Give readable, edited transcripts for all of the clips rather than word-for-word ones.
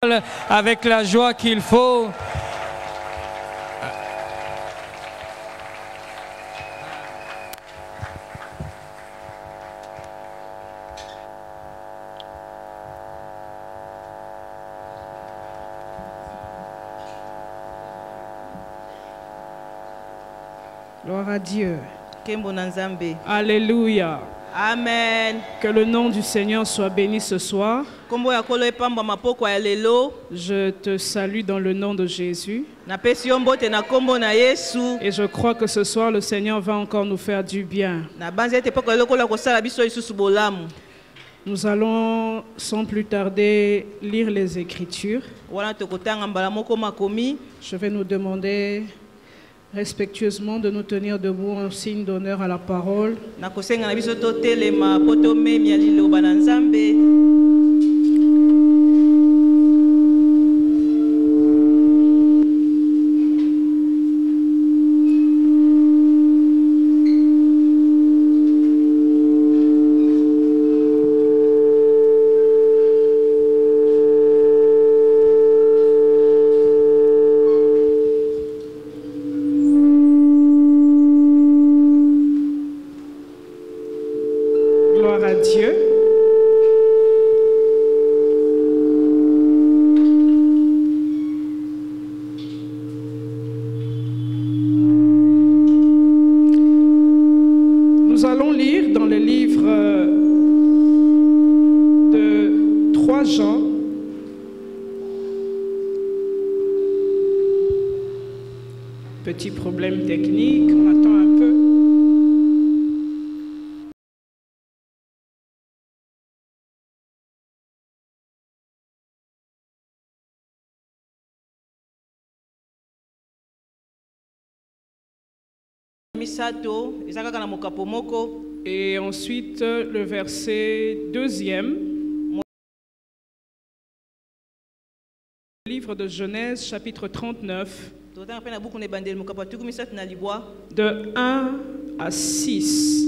avec la joie qu'il faut. Gloire à Dieu. Alléluia. Amen. Que le nom du Seigneur soit béni ce soir. Je te salue dans le nom de Jésus. Et je crois que ce soir, le Seigneur va encore nous faire du bien. Nous allons, sans plus tarder, lire les Écritures. Je vais nous demander respectueusement de nous tenir debout en signe d'honneur à la parole. Petit problème technique, on attend un peu. Et ensuite le verset 2e. Livre de Genèse, chapitre 39. De 1 à 6.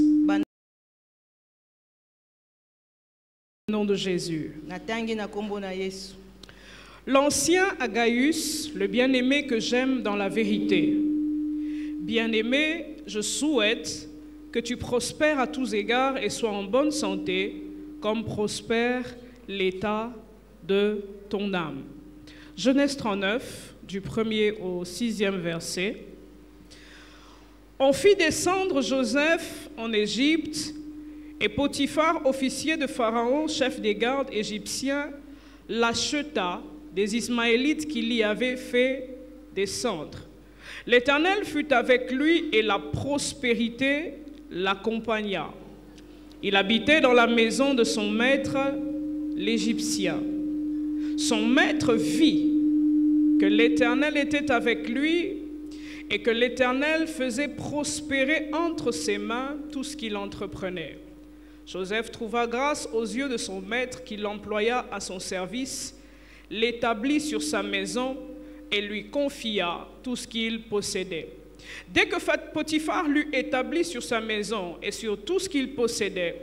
Au nom de Jésus. L'ancien Agaius, le bien-aimé que j'aime dans la vérité. Bien-aimé, je souhaite que tu prospères à tous égards et sois en bonne santé, comme prospère l'état de ton âme. Genèse 39. Du 1er au 6e verset. On fit descendre Joseph en Égypte et Potiphar, officier de Pharaon, chef des gardes égyptiens, l'acheta des Ismaélites qui l'y avaient fait descendre. L'Éternel fut avec lui et la prospérité l'accompagna. Il habitait dans la maison de son maître, l'Égyptien. Son maître vit que l'Éternel était avec lui et que l'Éternel faisait prospérer entre ses mains tout ce qu'il entreprenait. Joseph trouva grâce aux yeux de son maître qui l'employa à son service, l'établit sur sa maison et lui confia tout ce qu'il possédait. Dès que Potiphar l'eut établi sur sa maison et sur tout ce qu'il possédait,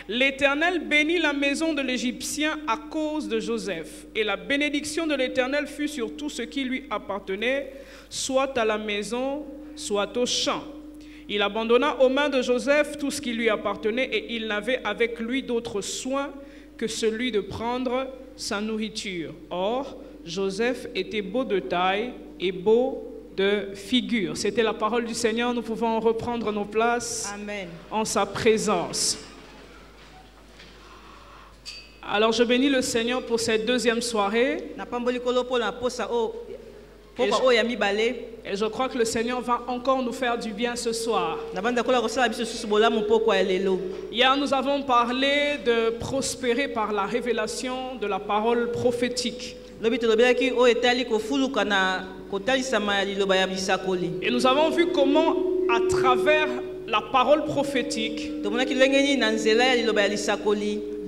l'Éternel bénit la maison de l'Égyptien à cause de Joseph. Et la bénédiction de l'Éternel fut sur tout ce qui lui appartenait, soit à la maison, soit au champ. Il abandonna aux mains de Joseph tout ce qui lui appartenait et il n'avait avec lui d'autre soin que celui de prendre sa nourriture. Or, Joseph était beau de taille et beau de figure. C'était la parole du Seigneur. Nous pouvons reprendre nos places. Amen. En sa présence. Alors je bénis le Seigneur pour cette deuxième soirée. Et je crois que le Seigneur va encore nous faire du bien ce soir. Hier, nous avons parlé de prospérer par la révélation de la parole prophétique. Et nous avons vu comment, à travers la parole prophétique,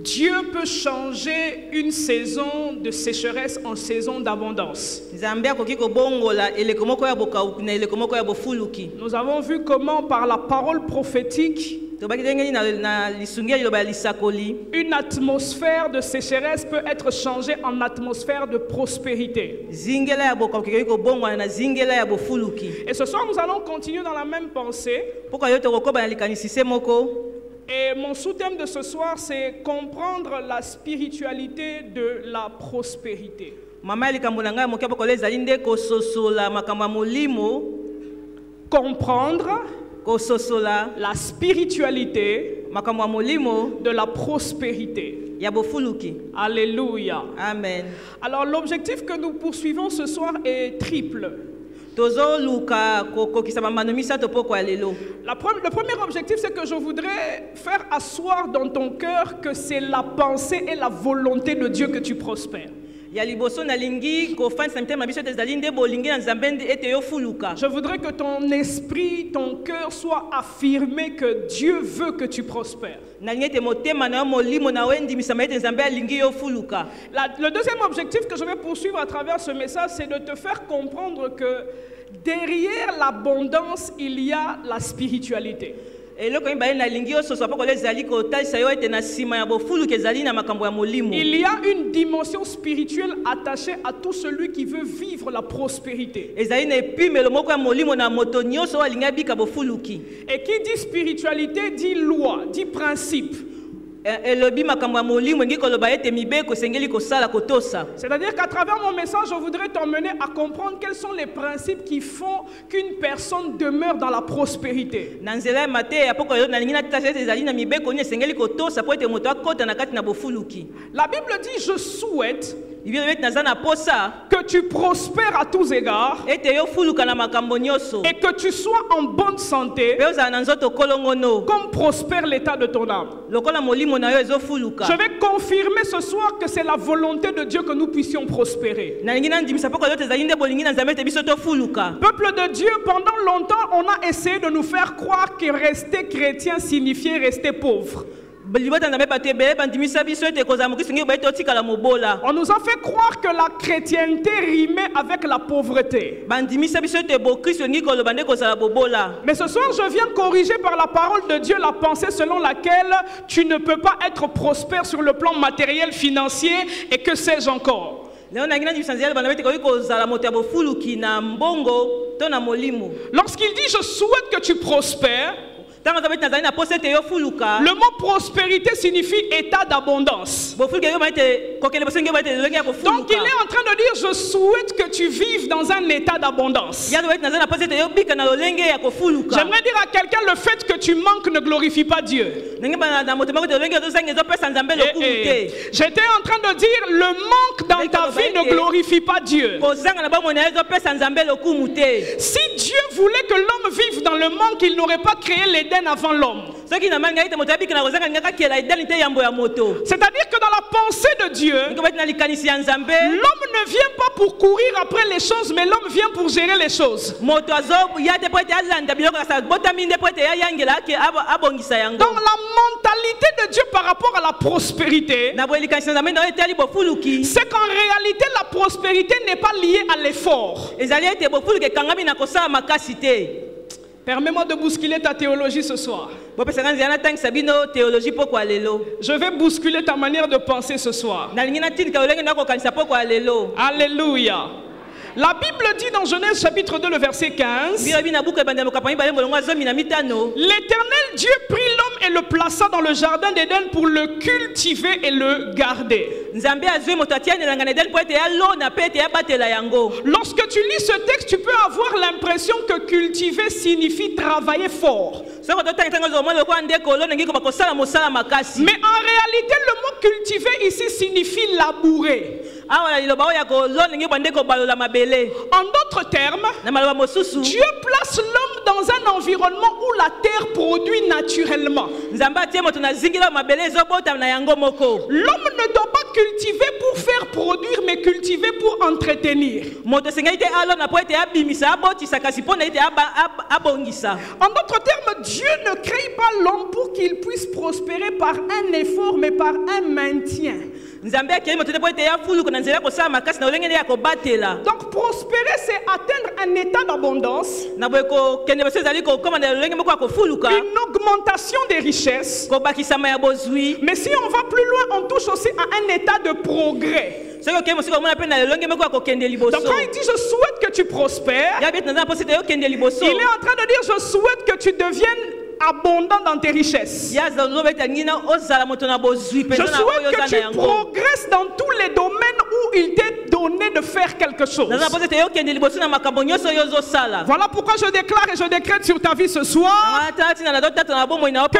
Dieu peut changer une saison de sécheresse en saison d'abondance. Nous avons vu comment par la parole prophétique, Une atmosphère de sécheresse peut être changée en atmosphère de prospérité. Et ce soir, nous allons continuer dans la même pensée. Et mon sous-thème de ce soir, c'est comprendre la spiritualité de la prospérité. Comprendre la spiritualité de la prospérité. Alléluia. Amen. Alors l'objectif que nous poursuivons ce soir est triple. Le premier objectif, c'est que je voudrais faire asseoir dans ton cœur que c'est la pensée et la volonté de Dieu que tu prospères. Je voudrais que ton esprit, ton cœur soit affirmé que Dieu veut que tu prospères. Le deuxième objectif que je vais poursuivre à travers ce message, c'est de te faire comprendre que derrière l'abondance, il y a la spiritualité. Il y a une dimension spirituelle attachée à tout celui qui veut vivre la prospérité. Et qui dit spiritualité dit loi, dit principe. C'est-à-dire qu'à travers mon message, je voudrais t'emmener à comprendre quels sont les principes qui font qu'une personne demeure dans la prospérité. La Bible dit, je souhaite que tu prospères à tous égards et que tu sois en bonne santé comme prospère l'état de ton âme. Je vais confirmer ce soir que c'est la volonté de Dieu que nous puissions prospérer. Peuple de Dieu, pendant longtemps, on a essayé de nous faire croire que rester chrétien signifiait rester pauvre. On nous a fait croire que la chrétienté rimait avec la pauvreté. Mais ce soir, je viens corriger par la parole de Dieu la pensée selon laquelle tu ne peux pas être prospère sur le plan matériel, financier et que sais-je encore. Lorsqu'il dit je souhaite que tu prospères, le mot prospérité signifie état d'abondance. Donc il est en train de dire je souhaite que tu vives dans un état d'abondance. J'aimerais dire à quelqu'un le fait que tu manques ne glorifie pas Dieu. J'étais en train de dire le manque dans ta vie ne glorifie pas Dieu. Si Dieu voulait que l'homme vive dans le manque, il n'aurait pas créé l'Éden avant l'homme. C'est-à-dire que dans la pensée de Dieu, l'homme ne vient pas pour courir après les choses, mais l'homme vient pour gérer les choses. Dans la mentalité de Dieu par rapport à la prospérité, c'est qu'en réalité la prospérité n'est pas liée à l'effort. Permets-moi de bousculer ta théologie ce soir. Je vais bousculer ta manière de penser ce soir. Alléluia. La Bible dit dans Genèse chapitre 2 le verset 15, l'Éternel Dieu prit l'homme et le plaça dans le jardin d'Éden pour le cultiver et le garder. Lorsque tu lis ce texte, tu peux avoir l'impression que cultiver signifie travailler fort. Mais en réalité, le mot cultiver ici signifie labourer. En d'autres termes, Dieu place l'homme dans un environnement où la terre produit naturellement. L'homme ne doit pas cultiver pour faire produire, mais cultiver pour entretenir. En d'autres termes, Dieu ne crée pas l'homme pour qu'il puisse prospérer par un effort, mais par un maintien. Donc prospérer, c'est atteindre un état d'abondance, une augmentation des richesses. Mais si on va plus loin, on touche aussi à un état de progrès. Donc quand il dit je souhaite que tu prospères, il est en train de dire je souhaite que tu deviennes abondant dans tes richesses. Je souhaite que tu progresses dans tous les domaines où il t'est donné de faire quelque chose. Voilà pourquoi je déclare et je décrète sur ta vie ce soir que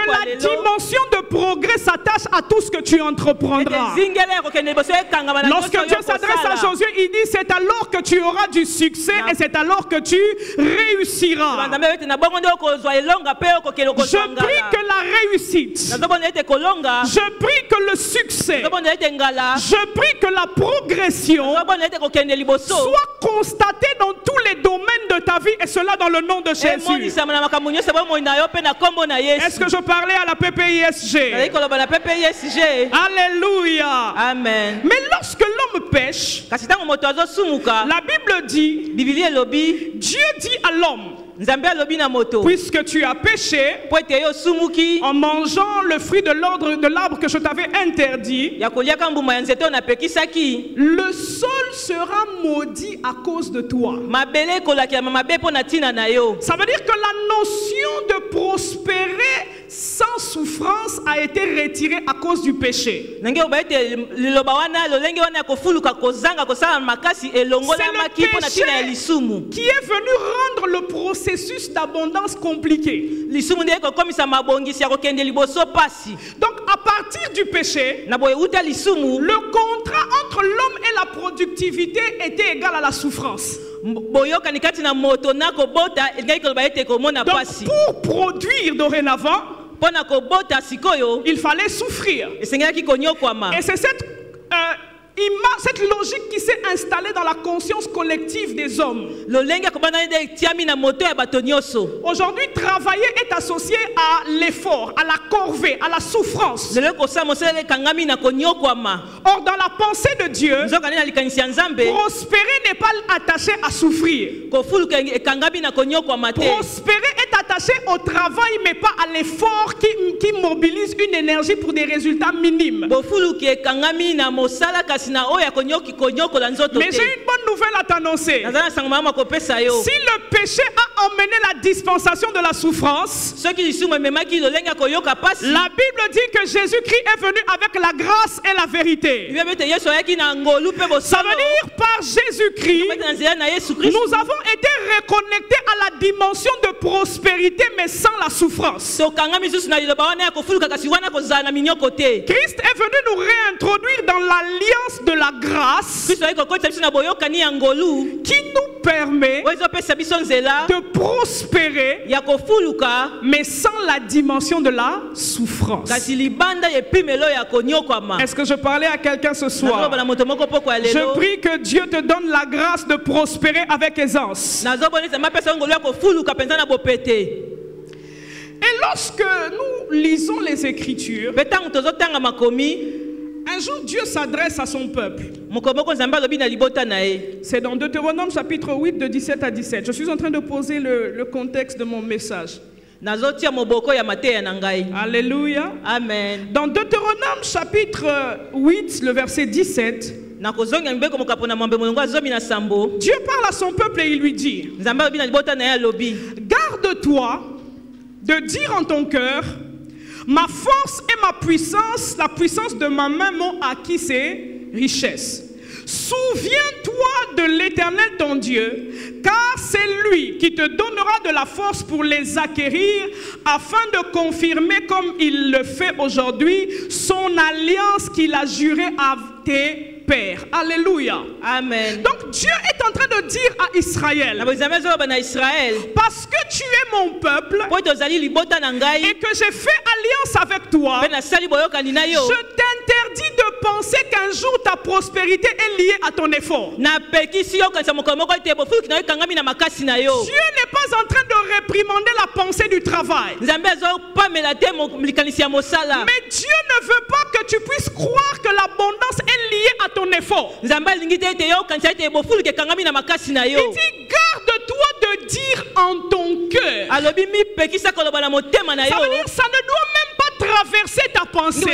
la dimension de progrès s'attache à tout ce que tu entreprendras. Lorsque Dieu s'adresse à Josué, il dit c'est alors que tu auras du succès et c'est alors que tu réussiras. Je prie que la réussite, je prie que le succès, je prie que la progression soit constatée dans tous les domaines de ta vie, et cela dans le nom de Jésus. Est-ce que je parlais à la PPISG? Alléluia. Amen. Mais lorsque l'homme pêche, la Bible dit, Dieu dit à l'homme, puisque tu as péché en mangeant le fruit de l'arbre que je t'avais interdit, le sol sera maudit à cause de toi. Ça veut dire que la notion de prospérer sans souffrance a été retirée à cause du péché. C'est le péché qui est venu rendre le processus d'abondance compliqué. Donc à partir du péché, le contrat entre l'homme et la productivité était égal à la souffrance. Donc pour produire dorénavant, il fallait souffrir. Et c'est cette logique qui s'est installée dans la conscience collective des hommes. Aujourd'hui, travailler est associé à l'effort, à la corvée, à la souffrance. Or, dans la pensée de Dieu, prospérer n'est pas attaché à souffrir. Prospérer est attaché au travail, mais pas à l'effort qui mobilise une énergie pour des résultats minimes. Mais j'ai une bonne nouvelle à t'annoncer. Si le péché a emmené la dispensation de la souffrance, la Bible dit que Jésus-Christ est venu avec la grâce et la vérité. Ça veut dire par Jésus-Christ, nous avons été reconnectés à la dimension de prospérité, mais sans la souffrance. Christ est venu nous réintroduire dans l'alliance de la grâce qui nous permet de prospérer, mais sans la dimension de la souffrance. Est-ce que je parlais à quelqu'un ce soir? Je prie que Dieu te donne la grâce de prospérer avec aisance. Et lorsque nous lisons les Écritures, un jour, Dieu s'adresse à son peuple. C'est dans Deutéronome chapitre 8 de 17 à 17. Je suis en train de poser le contexte de mon message. Alléluia. Amen. Dans Deutéronome chapitre 8, le verset 17, Dieu parle à son peuple et il lui dit: garde-toi de dire en ton cœur, ma force et ma puissance, la puissance de ma main m'ont acquis ces richesses. Souviens-toi de l'Éternel ton Dieu, car c'est lui qui te donnera de la force pour les acquérir, afin de confirmer comme il le fait aujourd'hui son alliance qu'il a jurée à tes pères. Alléluia. Amen. Donc Dieu est en train de dire à Israël, parce que tu es mon peuple et que j'ai fait alliance avec toi, je t'interdis de penser qu'un jour ta prospérité est liée à ton effort. Dieu n'est pas en train de réprimander la pensée du travail. Mais Dieu ne veut pas que tu puisses croire que l'abondance est lié à ton effort. Il dit, garde-toi de dire en ton cœur. Ça veut dire, ça ne doit même pas traverser ta pensée que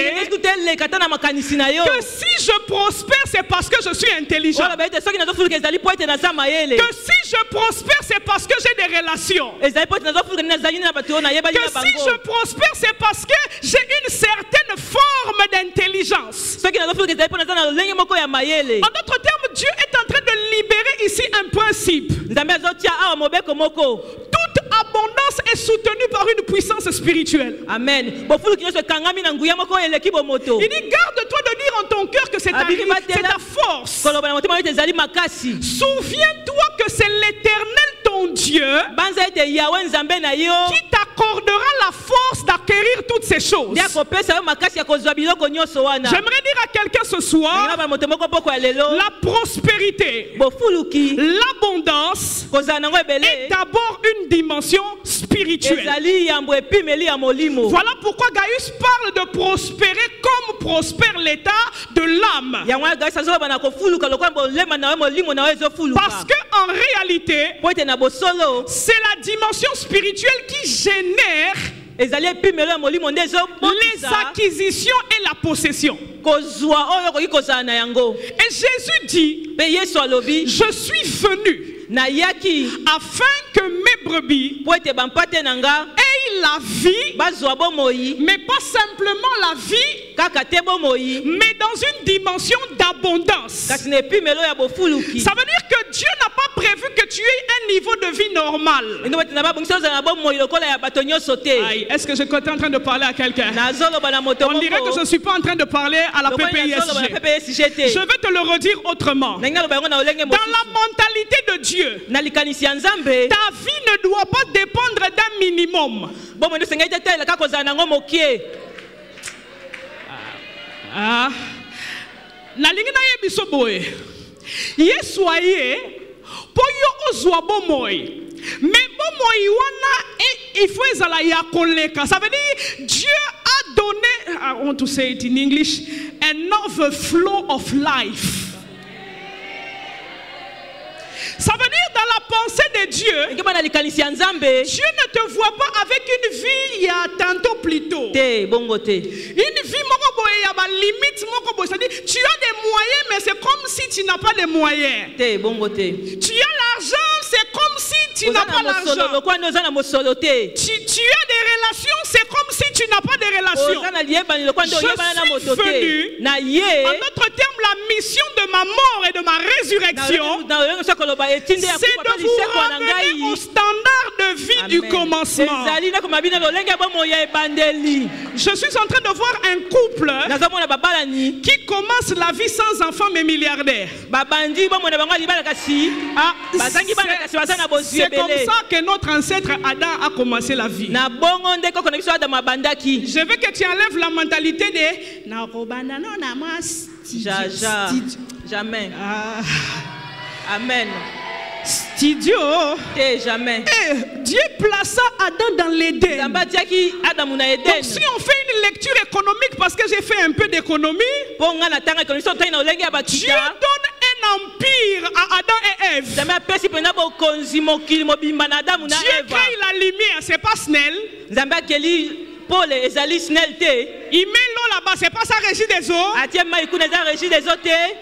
si je prospère, c'est parce que je suis intelligent. Que si je prospère, c'est parce que j'ai des relations. Que si je prospère, c'est parce que j'ai une certaine forme d'intelligence. En d'autres termes, Dieu est en train de libérer ici un principe. Toute abondance est soutenue par une puissance spirituelle. Amen. Il dit, garde-toi de dire en ton cœur que c'est ta force. Souviens-toi que c'est l'Éternel ton Dieu qui t'accordera la force d'acquérir toutes ces choses. J'aimerais dire à quelqu'un ce soir, la prospérité, l'abondance est d'abord une dimension spirituelle. Voilà pourquoi Gaius parle de prospérer comme prospère l'état de l'âme. Parce qu'en réalité, c'est la dimension spirituelle qui génère les acquisitions et la possession. Et Jésus dit, je suis venu afin que mes brebis aient la vie, mais pas simplement la vie, mais dans une dimension d'abondance. Ça veut dire que Dieu n'a pas prévu que tu aies un niveau de vie normal. Est-ce que je suis en train de parler à quelqu'un? On dirait que je ne suis pas en train de parler à la PPISG. Je vais te le redire autrement. Dans la mentalité de Dieu, ta vie ne doit pas dépendre d'un minimum. Il faut ça veut dire Dieu a donné, I want to say it in English, an overflow of life. Ça veut dire dans la pensée de Dieu, Dieu ne te voit pas avec une vie il y a tantôt plus tôt. Une vie, il y a ma limite, c'est-à-dire tu as des moyens, mais c'est comme si tu n'as pas de moyens. Tu as l'argent, c'est comme si tu n'as pas l'argent. Tu as des relations, c'est comme si tu n'as pas de relations. Je suis venu, en d'autres termes, la mission de ma mort et de ma résurrection, c'est de vous ramener au standard de vie du commencement. Je suis en train de voir un couple qui commence la vie sans enfant mais milliardaire. C'est comme ça que notre ancêtre Adam a commencé la vie. Je veux que tu enlèves la mentalité de jamais. Amen. Studio. Jamais. Dieu plaça Adam dans l'Éden. Donc si on fait une lecture économique, parce que j'ai fait un peu d'économie, Dieu donne un empire à Adam et Ève. Dieu crée la lumière, c'est pas Snell. Il met l'eau là-bas, c'est pas ça régit des eaux.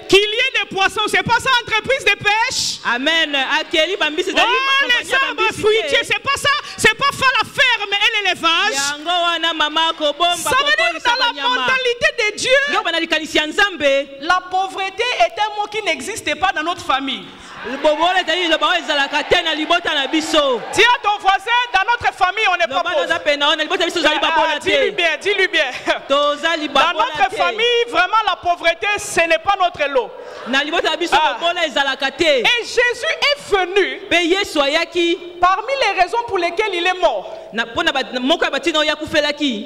Qu'il y ait des poissons, c'est pas ça entreprise de pêche. Amen. Les arbres fruitiers, c'est pas ça, c'est pas ça la ferme et l'élevage. Ça veut dire dans la mentalité de Dieu, la pauvreté est un mot qui n'existe pas dans notre famille. Dis à ton voisin, dans notre famille, on n'est pas pauvre. Dis-lui bien, dis-lui bien. Dans notre famille, vraiment la pauvreté, ce n'est pas notre lot. Et Jésus est venu parmi les raisons pour lesquelles il est mort.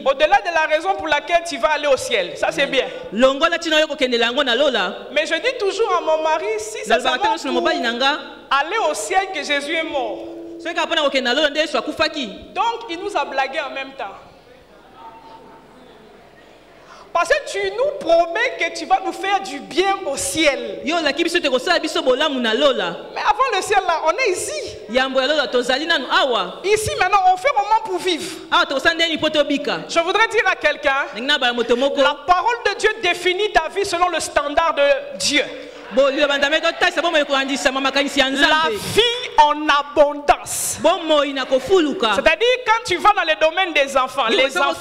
Au-delà de la raison pour laquelle tu vas aller au ciel, ça c'est bien. Mais je dis toujours à mon mari, si c'est seulement pour aller au ciel que Jésus est mort. Donc il nous a blagué en même temps. Parce que tu nous promets que tu vas nous faire du bien au ciel. Yo la kibiso te kosala biso bolamu na lola. Mais avant le ciel là, on est ici. Yambo ya lola tozali nanu awa. Ici maintenant, on fait moment pour vivre. Awa tosande ni poto bika. Je voudrais dire à quelqu'un, Ngina ba moto moko. la parole de Dieu définit ta vie selon le standard de Dieu. Bo liyo bandame to tasa bo mo koandisa mama kanisi ya La Nzambe. vie en abondance. Bo mo ina kofuluka. C'est-à-dire quand tu vas dans le domaine des enfants, les enfants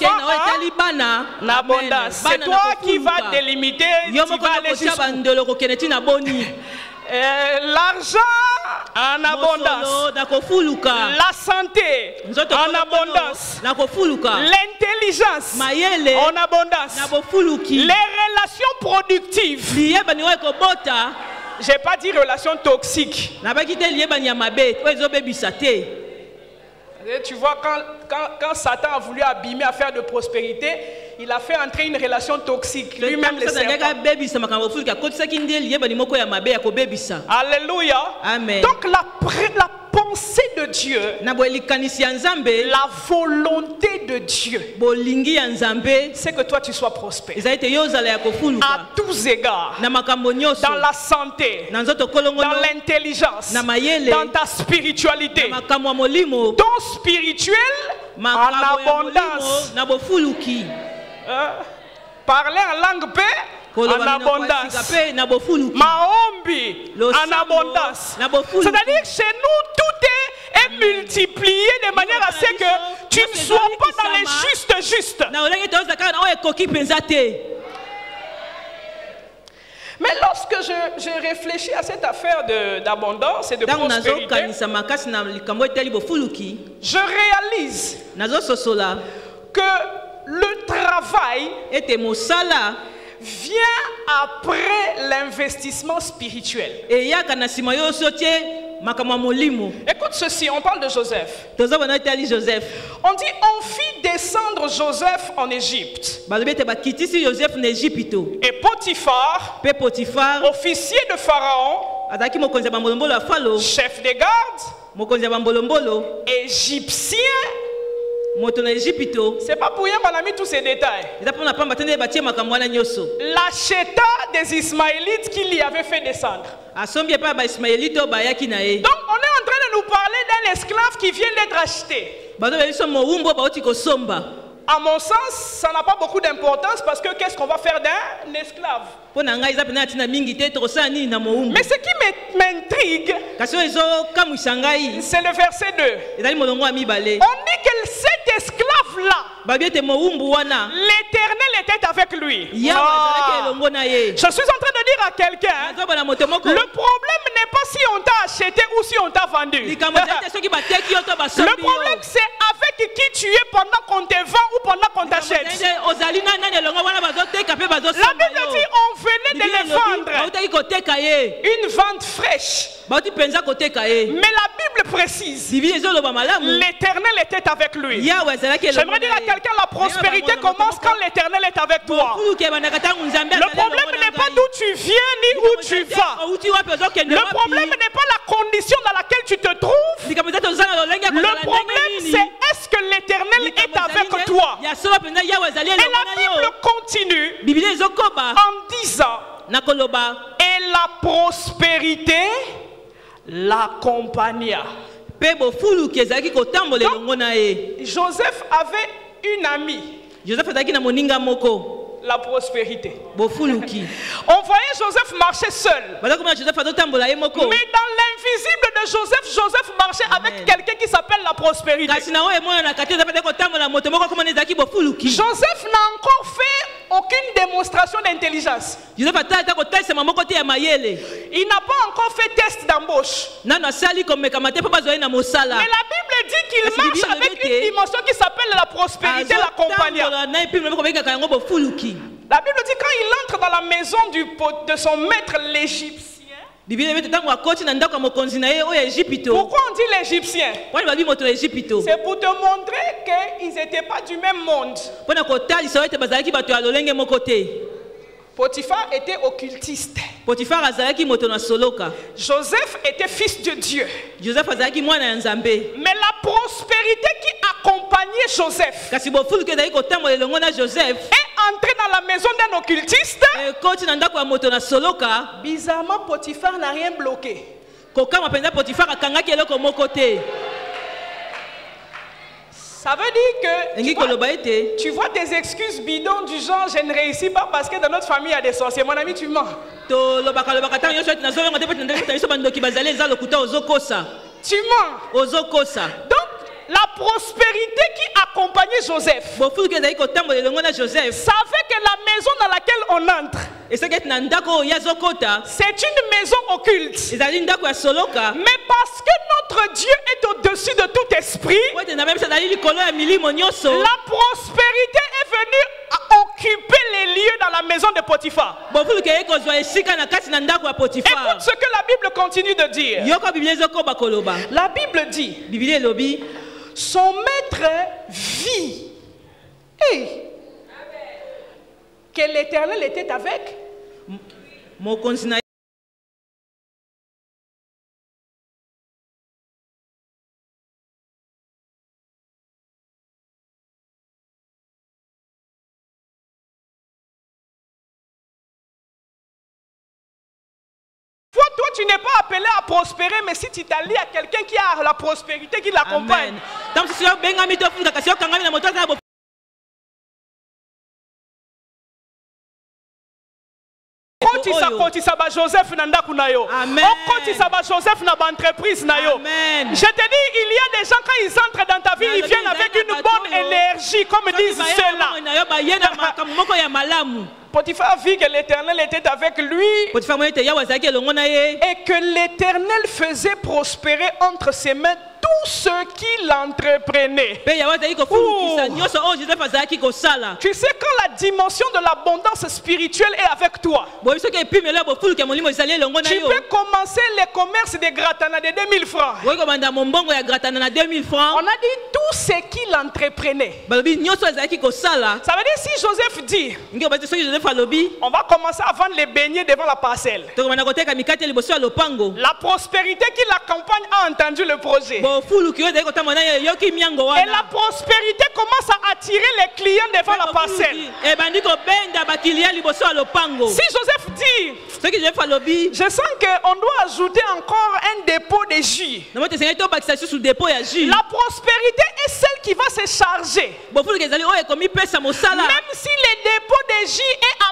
en abondance. C'est toi qui vas délimiter, tu vas aller jusqu'où. L'argent en abondance, la santé en abondance, l'intelligence en abondance, les relations productives. Je n'ai pas dit relations toxiques. Tu vois, quand Satan a voulu abîmer affaire de prospérité, il a fait entrer une relation toxique. Lui-même le serpent. Alléluia. Amen. Donc la pensée de Dieu, la volonté de Dieu, c'est que toi tu sois prospère. À tous égards. Dans la santé, dans l'intelligence, dans ta spiritualité. Ton spirituel en abondance. Parler en langue paix en abondance. Maombi en abondance. C'est-à-dire que chez nous, tout est multiplié de manière à ce que tu ne sois pas dans les justes. Mais lorsque je réfléchis à cette affaire d'abondance et de prospérité, je réalise que le travail vient après l'investissement spirituel. Écoute ceci, on parle de Joseph. On dit on fit descendre Joseph en Égypte. Et Potiphar, officier de Pharaon, chef des gardes, égyptien. C'est pas pour rien qu'on a mis tous ces détails. L'acheta des Ismaélites qui l'y avait fait descendre. Donc on est en train de nous parler d'un esclave qui vient d'être acheté. À mon sens, ça n'a pas beaucoup d'importance parce que qu'est-ce qu'on va faire d'un esclave? Mais ce qui m'intrigue, c'est le verset 2. On dit que cet esclave-là, l'Éternel était avec lui. Je suis en train de dire à quelqu'un, le problème n'est pas si on t'a acheté ou si on t'a vendu. Le problème c'est avec qui tu es pendant qu'on te vend ou pendant qu'on t'achète. La Bible dit on venait de les vendre. Une vente fraîche. Mais la Bible précise, l'Éternel était avec lui. J'aimerais dire à quelqu'un, la prospérité commence quand l'Éternel est avec toi. Le problème n'est pas d'où tu viens ni où tu vas. Le problème n'est pas la condition dans laquelle tu te trouves. Le problème c'est est-ce que l'Éternel est avec toi. Et la Bible continue en disant, et la prospérité l'accompagna. Donc, Joseph avait une amie, la prospérité. On voyait Joseph marcher seul. Mais dans l'invisible de Joseph, Joseph marchait avec quelqu'un qui s'appelle la prospérité. Joseph n'a encore fait aucune démonstration d'intelligence. Il n'a pas encore fait test d'embauche. Mais la Bible dit qu'il marche avec une dimension qui s'appelle la prospérité, l'accompagnant. La Bible dit quand il entre dans la maison de son maître l'Égyptien. Pourquoi on dit l'Égyptien? C'est pour te montrer qu'ils n'étaient pas du même monde. Potiphar était occultiste. Potiphar azalaki moto na soloka. Joseph était fils de Dieu. Joseph azalaki mwana ya Nzambe. Mais la prospérité qui accompagnait Joseph kasi bofulu ke zali kotambola elongo na Joseph est entré dans la maison d'un occultiste. Koti na ndako ya moto na soloka. Bizarrement, Potiphar n'a rien bloqué. Kokama penza Potiphar akangaki eloko moko te. Ça veut dire que tu vois tes excuses bidons du genre je ne réussis pas parce que dans notre famille il y a des sorciers. Mon ami, tu mens. Tu mens. Donc la prospérité qui accompagnait Joseph savait que la maison dans laquelle on entre, c'est une maison occulte. Mais parce que notre Dieu est au-dessus de tout esprit, la prospérité est venue à occuper les lieux dans la maison de Potiphar. Écoute ce que la Bible continue de dire. La Bible dit, son maître vit que l'Éternel était avec. Toi, tu n'es pas appelé à prospérer, mais si tu t'allies à quelqu'un qui a la prospérité, qui l'accompagne. Joseph nanda kunayo. Joseph na entreprise nayo. Je te dis, il y a des gens quand ils entrent dans ta vie, ils viennent avec une bonne énergie, comme disent ceux-là. Potiphar vit que l'Éternel était avec lui et que l'Éternel faisait prospérer entre ses mains tous ceux qui l'entreprenaient. Tu sais, quand la dimension de l'abondance spirituelle est avec toi, tu peux commencer les commerces de gratana de 2000 francs. On a dit tous ceux qui l'entreprenaient. Ça veut dire si Joseph dit, on va commencer à vendre les beignets devant la parcelle. La prospérité qui l'accompagne a entendu le projet. Et la prospérité commence à attirer les clients devant la parcelle. Si Joseph dit, je sens qu'on doit ajouter encore un dépôt de jus, la prospérité est celle qui va se charger. Même si le dépôt de jus est à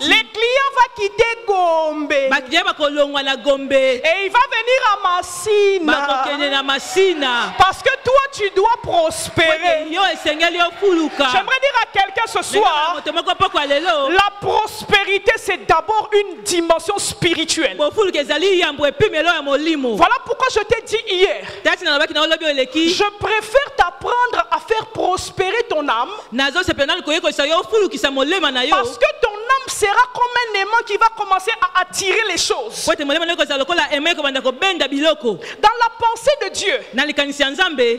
les clients vont quitter Gombe et il va venir à Massina parce que toi tu dois prospérer. J'aimerais dire à quelqu'un ce soir, la prospérité c'est d'abord une dimension spirituelle. Voilà pourquoi je t'ai dit hier, je préfère t'apprendre à faire prospérer ton âme parce que ton âme sera comme un aimant qui va commencer à attirer les choses. Dans la pensée de Dieu,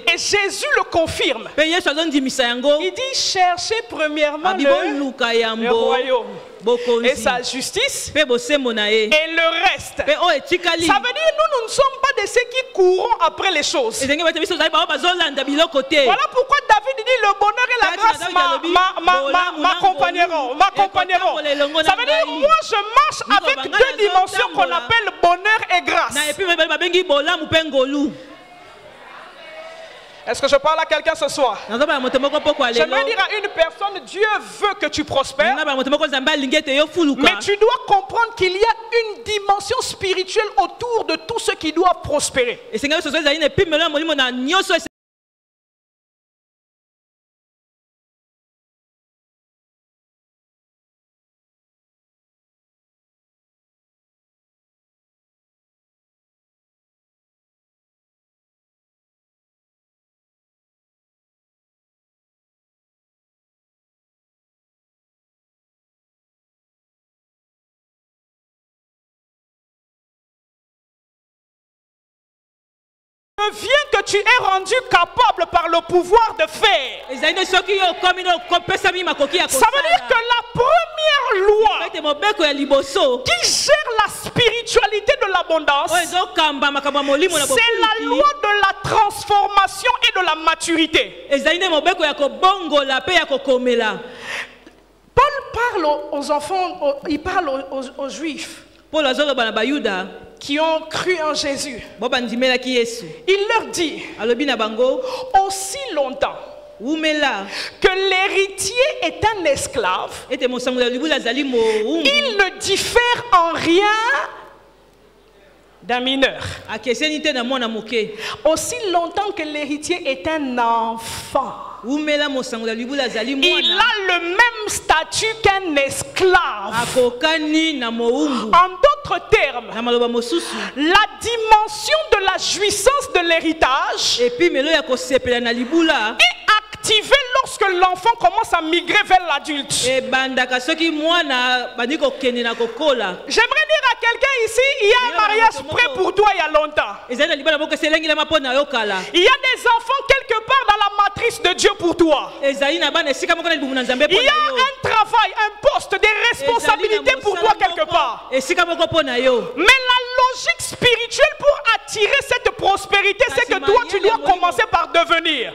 et Jésus le confirme, il dit cherchez premièrement le royaume et sa justice et le reste. Ça veut dire nous ne sommes pas de ceux qui courons après les choses. Voilà pourquoi David dit le bonheur et la grâce m'accompagneront. Ça veut dire moi je marche avec deux dimensions qu'on appelle bonheur et grâce. Est-ce que je parle à quelqu'un ce soir? J'aimerais dire à une personne, Dieu veut que tu prospères, mais tu dois comprendre qu'il y a une dimension spirituelle autour de tout ce qui doit prospérer. devient que tu es rendu capable par le pouvoir de faire. Ça veut dire que la première loi qui gère la spiritualité de l'abondance, c'est la loi de la transformation et de la maturité. Paul parle aux enfants, il parle aux Juifs qui ont cru en Jésus. Il leur dit, aussi longtemps que l'héritier est un esclave, il ne diffère en rien d'un mineur. Aussi longtemps que l'héritier est un enfant, il a le même statut qu'un esclave. En d'autres termes, la dimension de la jouissance de l'héritage est activée lorsque l'enfant commence à migrer vers l'adulte. J'aimerais dire à quelqu'un ici, il y a un mariage prêt pour toi il y a longtemps. Il y a des enfants quelque part dans la matrice de Dieu pour toi. Il y a un travail, un poste, des responsabilités pour toi quelque part. Mais la logique spirituelle pour attirer cette prospérité, c'est que toi tu dois commencer par devenir.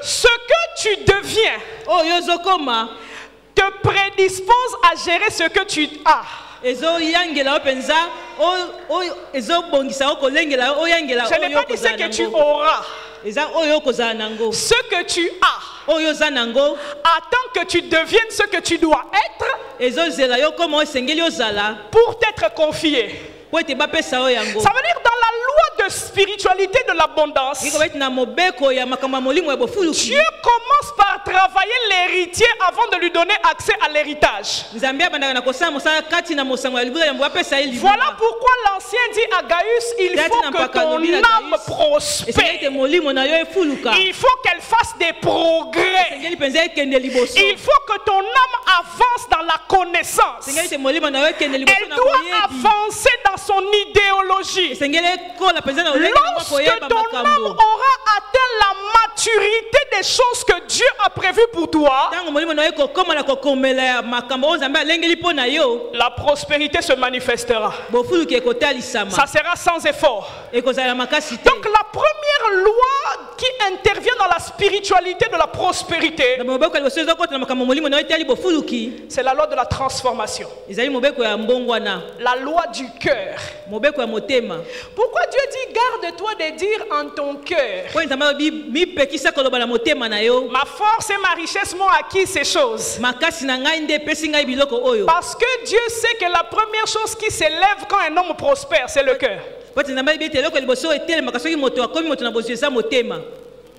Ce que tu deviens te prédispose à gérer ce que tu as. Je n'ai pas dit ce que tu auras. Ce que tu as attend que tu deviennes ce que tu dois être pour t'être confié. Ça veut dire dans la loi de spiritualité de l'abondance, Dieu commence par travailler l'héritier avant de lui donner accès à l'héritage. Voilà pourquoi l'ancien dit à Gaius, il faut que ton âme prospère. Il faut qu'elle fasse des progrès. Il faut que ton âme avance dans la connaissance. Elle doit avancer dans son idéologie. Lorsque ton âme aura atteint la maturité des choses que Dieu a prévues pour toi, la prospérité se manifestera. Ça sera sans effort. Donc la première loi qui intervient dans la spiritualité de la prospérité, c'est la loi de la transformation. La loi du cœur. Pourquoi Dieu dit garde-toi de dire en ton cœur, ma force et ma richesse m'ont acquis ces choses? Parce que Dieu sait que la première chose qui s'élève quand un homme prospère, c'est le cœur.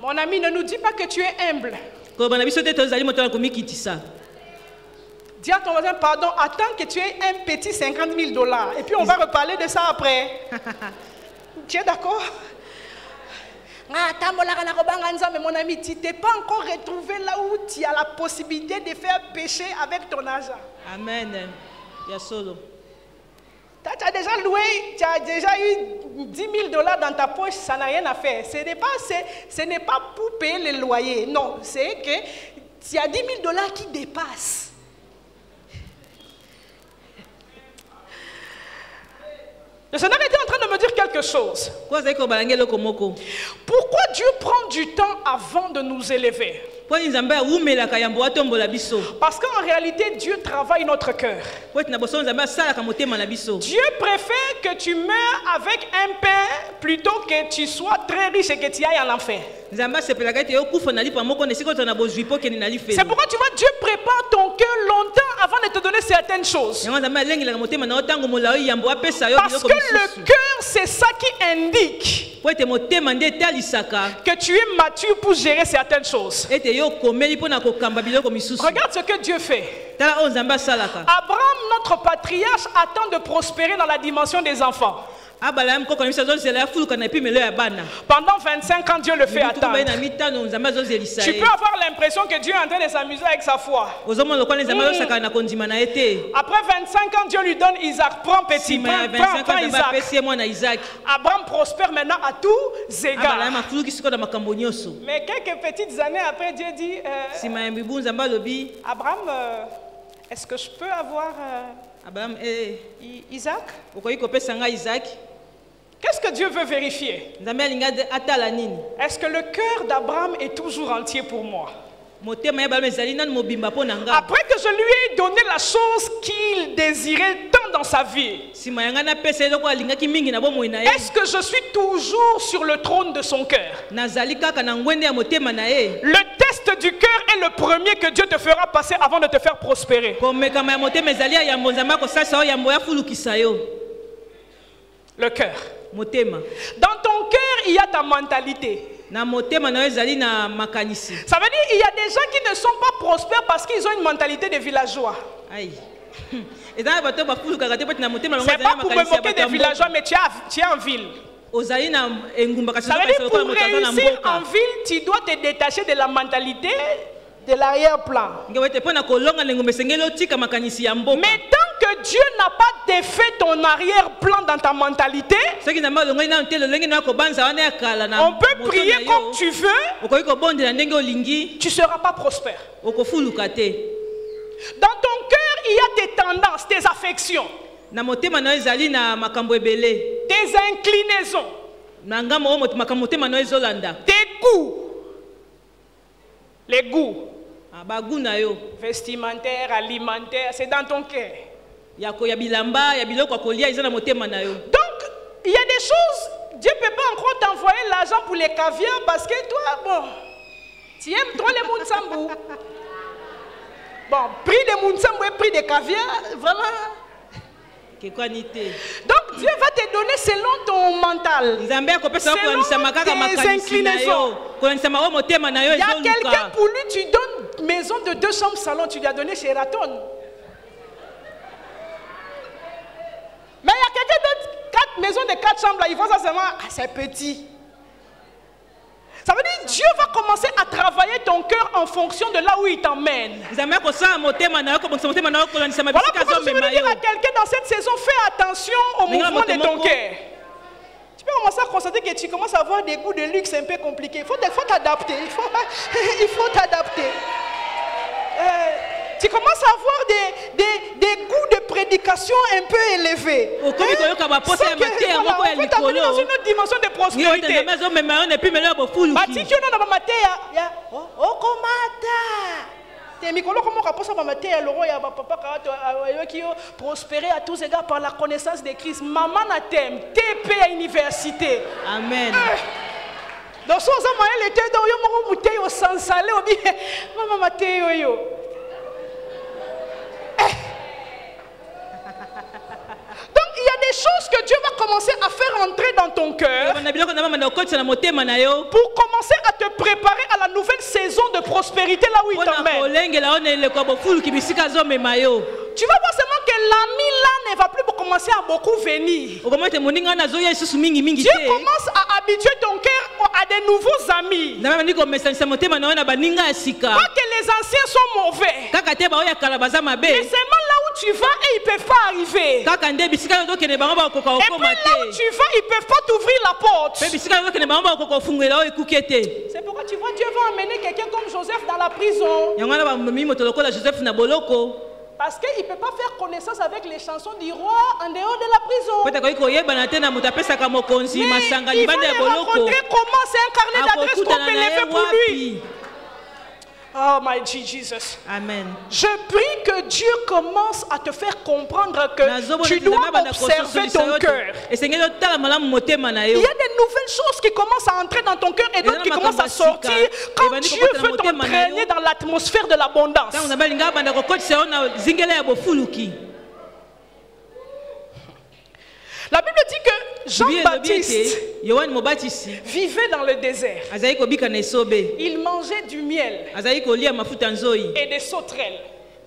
Mon ami, ne nous dis pas que tu es humble. Dis à ton voisin, pardon, attends que tu aies un petit $50 000. Et puis on va reparler de ça après. Tu es d'accord? Mais mon ami, tu t'es pas encore retrouvé là où tu as la possibilité de faire pécher avec ton argent. Amen. Tu as déjà loué, tu as déjà eu $10 000 dans ta poche, ça n'a rien à faire. Ce n'est pas pour payer les loyers. Non, c'est que tu as $10 000 qui dépassent. Le Seigneur était en train de me dire quelque chose. Pourquoi Dieu prend du temps avant de nous élever? Parce qu'en réalité, Dieu travaille notre cœur. Dieu préfère que tu meurs avec un pain plutôt que tu sois très riche et que tu ailles à l'enfer. C'est pourquoi tu vois, Dieu prépare ton cœur longtemps avant de te donner certaines choses. Parce que le cœur, c'est ça qui indique que tu es mature pour gérer certaines choses. Regarde ce que Dieu fait. Abraham, notre patriarche, attend de prospérer dans la dimension des enfants. Pendant 25 ans, Dieu le fait attendre. Tu peux avoir l'impression que Dieu est en train de s'amuser avec sa foi. Après 25 ans, Dieu lui donne Isaac. Prends petit, prends Isaac. Abraham prospère maintenant à tous égards. Mais quelques petites années après, Dieu dit, Abraham, est-ce que je peux avoir Isaac? Qu'est-ce que Dieu veut vérifier? Est-ce que le cœur d'Abraham est toujours entier pour moi? Après que je lui ai donné la chose qu'il désirait tant dans sa vie, est-ce que je suis toujours sur le trône de son cœur? Le test du cœur est le premier que Dieu te fera passer avant de te faire prospérer. Le cœur. Dans ton cœur, il y a ta mentalité. Ça veut dire qu'il y a des gens qui ne sont pas prospères parce qu'ils ont une mentalité de villageois. C'est pas pour me moquer des villageois, mais tu es en ville. Ça veut dire pour réussir en ville, tu dois te détacher de la mentalité de l'arrière-plan. Mais tant que Dieu n'a pas défait ton arrière-plan dans ta mentalité, on peut prier comme tu veux, tu ne seras pas prospère. Dans ton cœur, il y a tes tendances, tes affections, tes inclinaisons, tes goûts. Les goûts vestimentaires, alimentaires, c'est dans ton cœur. Donc, il y a des choses, Dieu ne peut pas encore t'envoyer l'argent pour les caviars parce que toi, bon, tu aimes trop les mounsambou. Bon, prix de mounsambou et prix de caviar, vraiment. Donc Dieu va te donner selon ton mental, selon tes inclinaisons. Il y a quelqu'un pour lui, tu donnes maison de 2 chambres salon, tu lui as donné chez Raton. Mais il y a quelqu'un d'autre, 4 maisons de 4 chambres, là, il voit ça seulement, c'est petit. Ça veut dire que Dieu va commencer à travailler ton cœur en fonction de là où il t'emmène. Voilà pourquoi je veux dire à quelqu'un dans cette saison, fais attention au mouvement de ton cœur. Tu peux commencer à constater que tu commences à avoir des goûts de luxe un peu compliqués. Il faut t'adapter. Il faut t'adapter. Tu commences à avoir des goûts de prédication un peu élevés. On peut t'amener dans une autre dimension de prospérité. Prospérer à tous égards par la connaissance de Christ. Maman t'aime, TP à l'université. Amen. Donc, si vous avez été dans le bouteille au sang salé, maman Mathéo. Donc il y a des choses que Dieu va commencer à faire entrer dans ton cœur pour commencer à te préparer à la nouvelle saison de prospérité là où il t'emmène. Tu vas voir seulement que l'ami là ne va plus commencer à beaucoup venir. Dieu commence à habituer ton cœur à de nouveaux amis. Pas que les anciens sont mauvais. Mais seulement là où tu vas et ils ne peuvent pas arriver. Et puis là où tu vas, ils ne peuvent pas t'ouvrir la porte. C'est pourquoi tu vois Dieu va emmener quelqu'un comme Joseph dans la prison. Parce qu'il ne peut pas faire connaissance avec les chansons du roi en dehors de la prison. Mais il va les rencontrer comment c'est un carnet d'adresse qu'on peut lever pour lui. Oh my Jesus. Amen. Je prie que Dieu commence à te faire comprendre que tu dois observer ton cœur. Il y a des nouvelles choses qui commencent à entrer dans ton cœur et d'autres qui commencent à sortir quand Dieu veut t'entraîner dans l'atmosphère de l'abondance. La Bible dit que Jean-Baptiste vivait dans le désert. Il mangeait du miel et des sauterelles.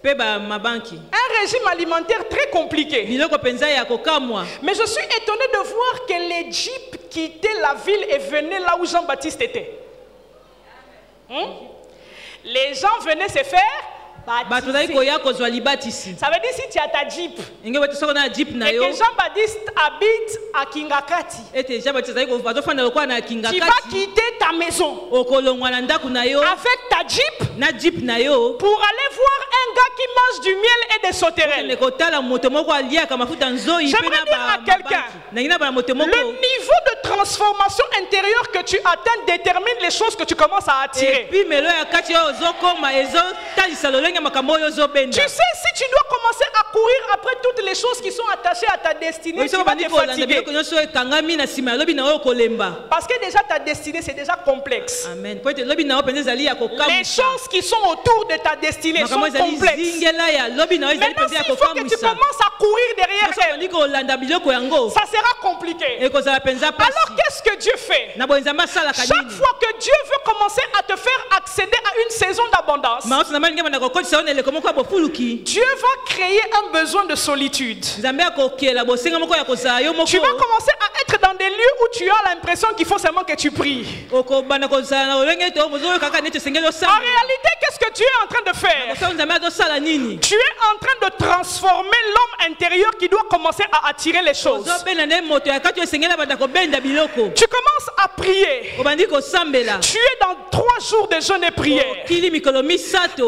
Un régime alimentaire très compliqué. Mais je suis étonné de voir que l'Égypte quittait la ville et venait là où Jean-Baptiste était. Les gens venaient se faire baptiser. Ça veut dire si tu as ta Jeep et que Jean-Baptiste habite à Kingakati, tu vas quitter ta maison avec ta Jeep pour aller voir un gars qui mange du miel et des sauterelles. J'aimerais dire à quelqu'un, le niveau de transformation intérieure que tu atteins détermine les choses que tu commences à attirer. Tu sais, si tu dois commencer à courir après toutes les choses qui sont attachées à ta destinée, tu vas te fatiguer. Parce que déjà ta destinée, c'est déjà complexe. Amen. Les choses qui sont autour de ta destinée sont complexes. Maintenant, s'il faut que tu commences à courir derrière elles, ça sera compliqué. Alors, qu'est-ce que Dieu fait? Chaque fois que Dieu veut commencer à te faire accéder à une saison d'abondance, Dieu va créer un besoin de solitude. Tu vas commencer à être dans des lieux où tu as l'impression qu'il faut seulement que tu pries. En réalité, qu'est-ce que tu es en train de faire? Tu es en train de transformer l'homme intérieur qui doit commencer à attirer les choses. Tu commences à prier. Tu es dans 3 jours de jeûne et prière.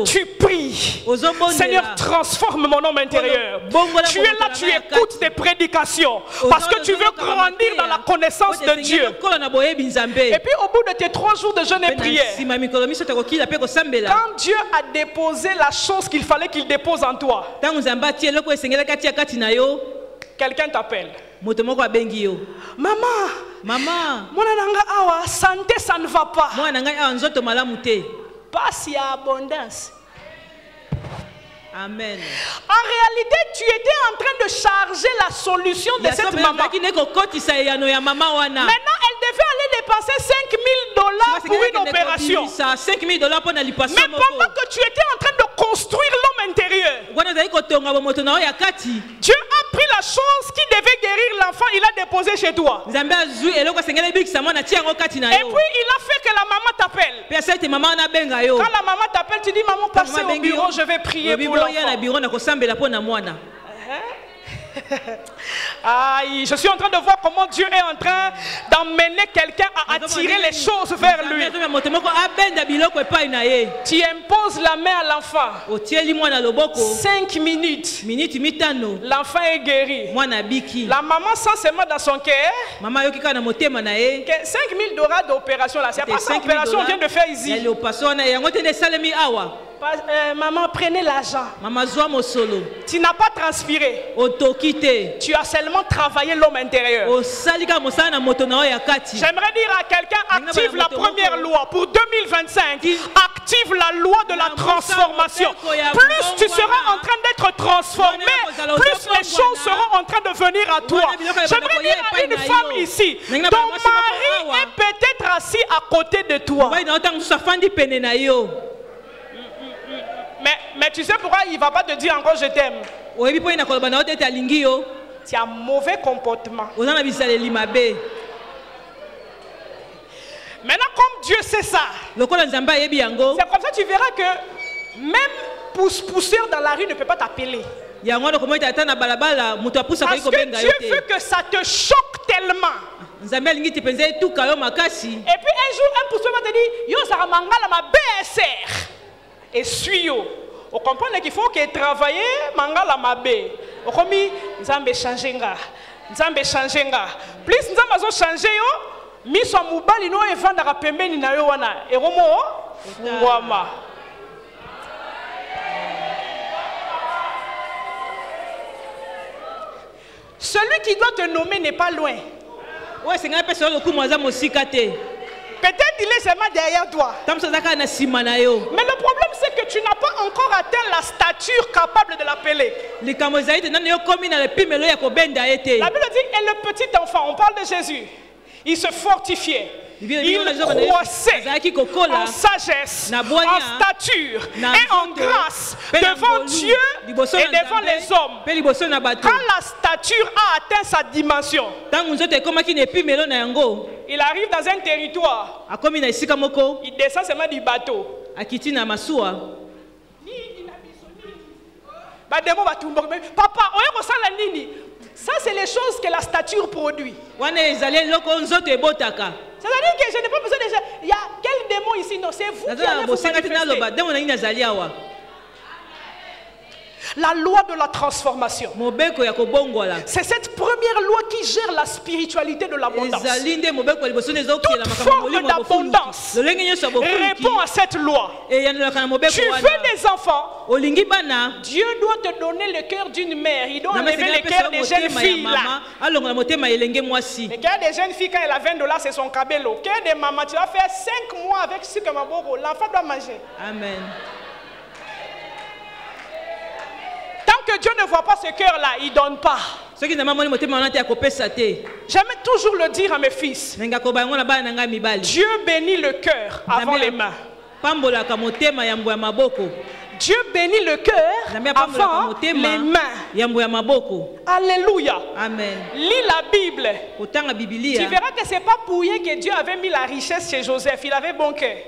Tu pries. Seigneur, transforme mon homme intérieur. Tu es là, tu écoutes tes prédications parce que tu veux grandir dans la connaissance de Dieu. Et puis au bout de tes 3 jours de jeûne et prière, quand Dieu a déposé la chose qu'il fallait qu'il dépose en toi, quelqu'un t'appelle. Maman, mon awa, santé, ça ne va pas. Pas si abondance. Amen. En réalité, tu étais en train de charger la solution de cette maman. Maintenant, elle devait aller dépenser $5,000 pour une opération. Mais pendant que tu étais en train de construire l'homme intérieur, Dieu a pris la chose qui devait guérir l'enfant, il l'a déposé chez toi. Et puis il a fait que la maman t'appelle. Quand la maman t'appelle, tu dis maman, passez au bureau, je vais prier pour l'enfant. Aïe, je suis en train de voir comment Dieu est en train d'emmener quelqu'un à attirer les choses vers lui. Tu imposes la main à l'enfant. 5 minutes. L'enfant est guéri. La maman sent seulement dans son cœur que $5,000 d'opération là. C'est pas ça l'opération qu'on vient de faire ici. Maman, prenez l'argent. Tu n'as pas transpiré. Tu as seulement travaillé l'homme intérieur. J'aimerais dire à quelqu'un, active la première loi pour 2025. Active la loi de la transformation. Plus tu seras en train d'être transformé, plus les choses seront en train de venir à toi. J'aimerais dire à une femme ici, ton mari est peut-être assis à côté de toi. Mais tu sais pourquoi il ne va pas te dire encore je t'aime? Tu as un mauvais comportement. Maintenant, comme Dieu sait ça, c'est comme ça tu verras que même pousseur dans la rue ne peut pas t'appeler. Parce que Dieu veut que ça te choque tellement. Et puis un jour, un pousseur va te dire yo, ça mangala ma BSR. Et suis-yo. On comprend qu'il faut que travailler mangala mabe. On commis nzambe changer nga. Nzambe changer nga. Plus nzambe azo changer yo, miso mubali no evanda pembeni na yo wana. Et romo ngwama. Celui qui doit te nommer n'est pas loin. Ouais, c'est une personne qui peut-être il est seulement derrière toi. Mais le problème c'est que tu n'as pas encore atteint la stature capable de l'appeler. La Bible dit, et le petit enfant, on parle de Jésus, il se fortifiait. Il croissait en sagesse, en stature et en grâce devant Dieu et devant les hommes. Quand la stature a atteint sa dimension, il arrive dans un territoire, il descend seulement du bateau. Papa, ça c'est les choses que la stature produit. C'est-à-dire que je n'ai pas besoin de... Il y a quel démon ici? Non, c'est vous qui allez vous manifester. La loi de la transformation. C'est cette première loi qui gère la spiritualité de l'abondance. Toute forme d'abondance répond à cette loi. Tu veux des enfants, Dieu doit te donner le cœur d'une mère. Il doit enlever le cœur des jeunes filles là. Le cœur des jeunes filles, quand elle a $20, c'est son cabello. Le cœur des mamans, tu vas faire 5 mois avec ce que ma boro. L'enfant doit manger. Amen. Tant que Dieu ne voit pas ce cœur-là, il ne donne pas. J'aime toujours le dire à mes fils. Dieu bénit le cœur avant les mains. Dieu bénit le cœur avant les mains. Alléluia. Amen. Lis la Bible. Tu verras que ce n'est pas pour rien que Dieu avait mis la richesse chez Joseph. Il avait bon cœur.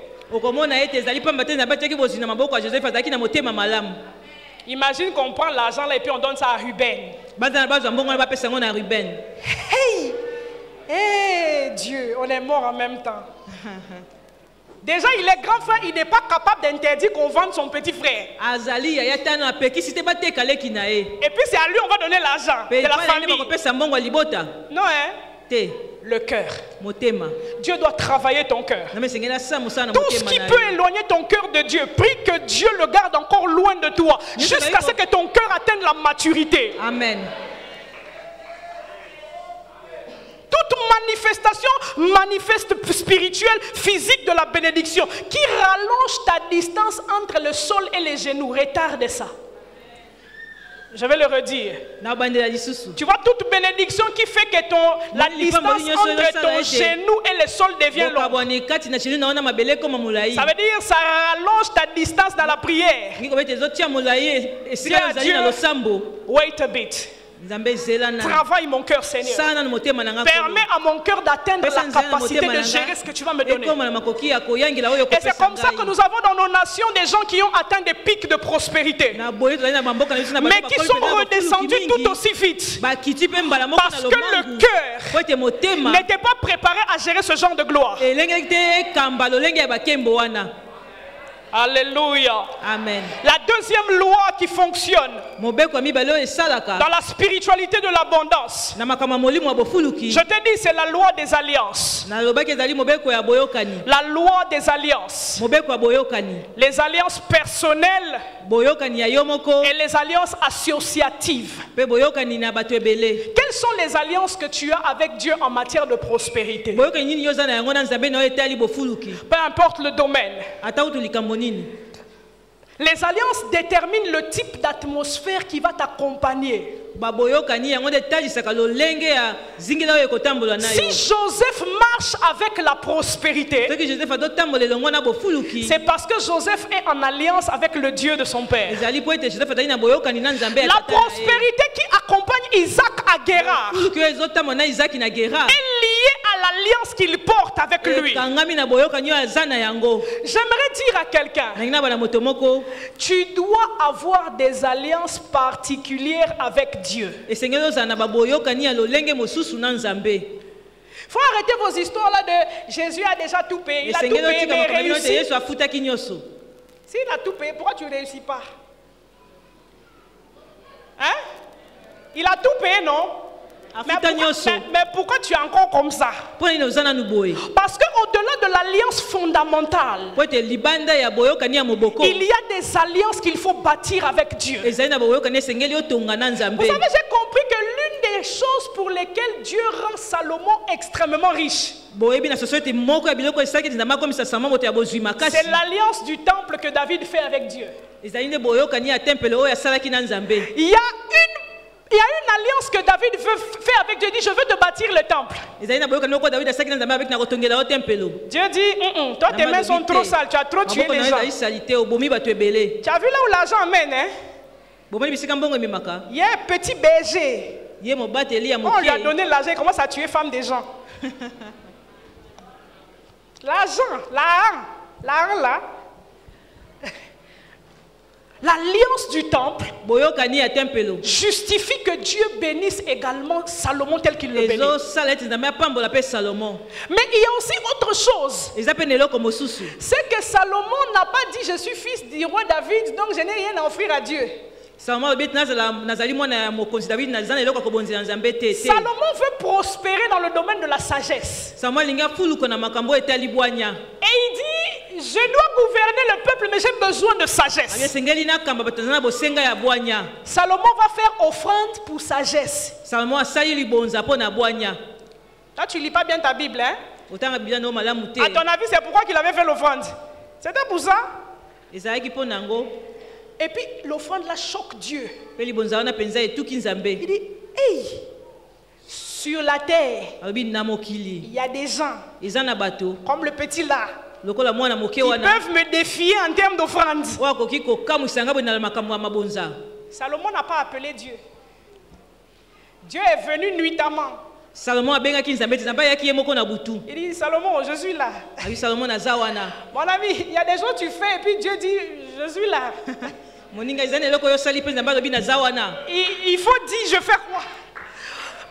Imagine qu'on prend l'argent là et puis on donne ça à Ruben. Hey, Dieu, on est mort en même temps. Déjà, il est grand frère, il n'est pas capable d'interdire qu'on vende son petit frère. Et puis c'est à lui on va donner l'argent de la famille. Non, hein? Le cœur. Dieu doit travailler ton cœur. Tout ce qui peut éloigner ton cœur de Dieu, prie que Dieu le garde encore loin de toi jusqu'à ce que ton cœur atteigne la maturité. Amen. Toute manifeste spirituelle, physique de la bénédiction qui rallonge ta distance entre le sol et les genoux, retarde ça. Je vais le redire. Tu vois, toute bénédiction qui fait que la distance entre ton genou et le sol devient long. Ça veut dire ça rallonge ta distance dans la prière. Wait a bit. Travaille mon cœur, Seigneur. Permets à mon cœur d'atteindre la capacité de gérer ce que tu vas me donner. Et c'est comme ça que nous avons dans nos nations des gens qui ont atteint des pics de prospérité, mais qui sont redescendus tout aussi vite. Parce que le cœur n'était pas préparé à gérer ce genre de gloire. Alléluia. Amen. La deuxième loi qui fonctionne dans la spiritualité de l'abondance, je te dis, c'est la loi des alliances. La loi des alliances. Les alliances personnelles et les alliances associatives. Quelles sont les alliances que tu as avec Dieu en matière de prospérité? Peu importe le domaine. Les alliances déterminent le type d'atmosphère qui va t'accompagner. Si Joseph marche avec la prospérité, c'est parce que Joseph est en alliance avec le Dieu de son père. La prospérité qui accompagne Isaac à Guérar est liée à l'alliance qu'il porte avec lui. J'aimerais dire à quelqu'un, tu dois avoir des alliances particulières avec Dieu. Il faut arrêter vos histoires là de Jésus a déjà tout payé. Il a tout payé, mais réussi. S'il a tout payé, pourquoi tu ne réussis pas? Hein? Il a tout payé, non? Mais pourquoi tu es encore comme ça? Parce qu'au-delà de l'alliance fondamentale, il y a des alliances qu'il faut bâtir avec Dieu. Vous savez, j'ai compris que l'une des choses pour lesquelles Dieu rend Salomon extrêmement riche, c'est l'alliance du temple que David fait avec Dieu. Il y a Il y a une alliance que David veut faire avec Dieu. Il dit, je veux te bâtir le temple. Dieu dit, toi tes mains sont trop sales, tu as trop tué les gens. Tu as vu là où l'argent amène, hein? Il y a un petit berger. On lui a donné l'argent, il commence à tuer femmes des gens. L'argent là. L'alliance du temple justifie que Dieu bénisse également Salomon tel qu'il le bénit. Mais il y a aussi autre chose. C'est que Salomon n'a pas dit je suis fils du roi David, donc je n'ai rien à offrir à Dieu. Salomon veut prospérer dans le domaine de la sagesse. Et il dit, je dois gouverner le peuple, mais j'ai besoin de sagesse. Salomon va faire offrande pour sagesse. Toi, tu lis pas bien ta Bible, hein? À ton avis, c'est pourquoi qu'il avait fait l'offrande? C'était pour ça? Et puis l'offrande là choque Dieu. Il dit, hey, sur la terre, il y a des gens comme le petit là qui peuvent me défier en termes d'offrande. Salomon n'a pas appelé Dieu. Dieu est venu nuitamment. Salomon il dit, Salomon, je suis là. Mon ami, il y a des choses que tu fais et puis Dieu dit, je suis là. Il faut dire, je fais quoi?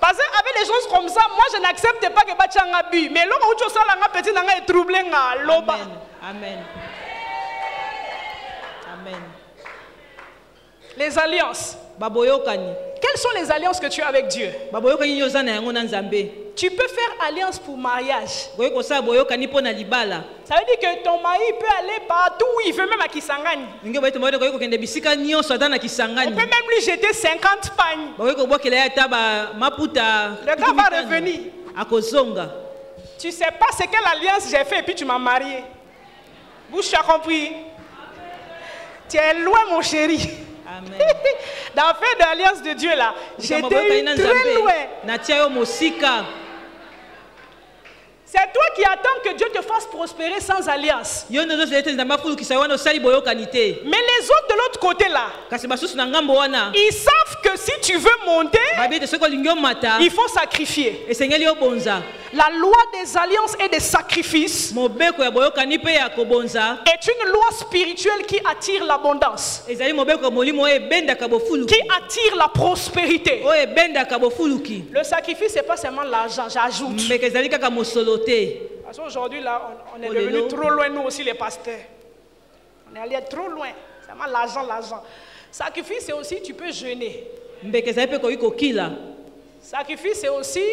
Parce qu'avec les choses comme ça, moi je n'accepte pas que Bachanga bu. Mais là où tu as un petit nanga est troublé, loba. Amen. Amen. Les alliances. Quelles sont les alliances que tu as avec Dieu? Tu peux faire alliance pour mariage. Ça veut dire que ton mari peut aller partout où il veut, même à Kisangani. On peut même lui jeter 50 pagnes. Le gars va revenir. Tu ne sais pas c'est quelle alliance j'ai fait et puis tu m'as marié. Vous, tu as compris? Tu es loin, mon chéri. Amen. Dans l'affaire de l'alliance de Dieu là, j'étais très loin. C'est toi qui attends que Dieu te fasse prospérer sans alliance. Mais les autres de l'autre côté là, ils savent que si tu veux monter, il faut sacrifier. La loi des alliances et des sacrifices est une loi spirituelle qui attire l'abondance, qui attire la prospérité. Le sacrifice, ce n'est pas seulement l'argent, j'ajoute. Parce qu'aujourd'hui, là, on est devenu trop loin, nous aussi, les pasteurs. On est allé trop loin. C'est seulement l'argent. Sacrifice, c'est aussi, tu peux jeûner. Sacrifice, c'est aussi,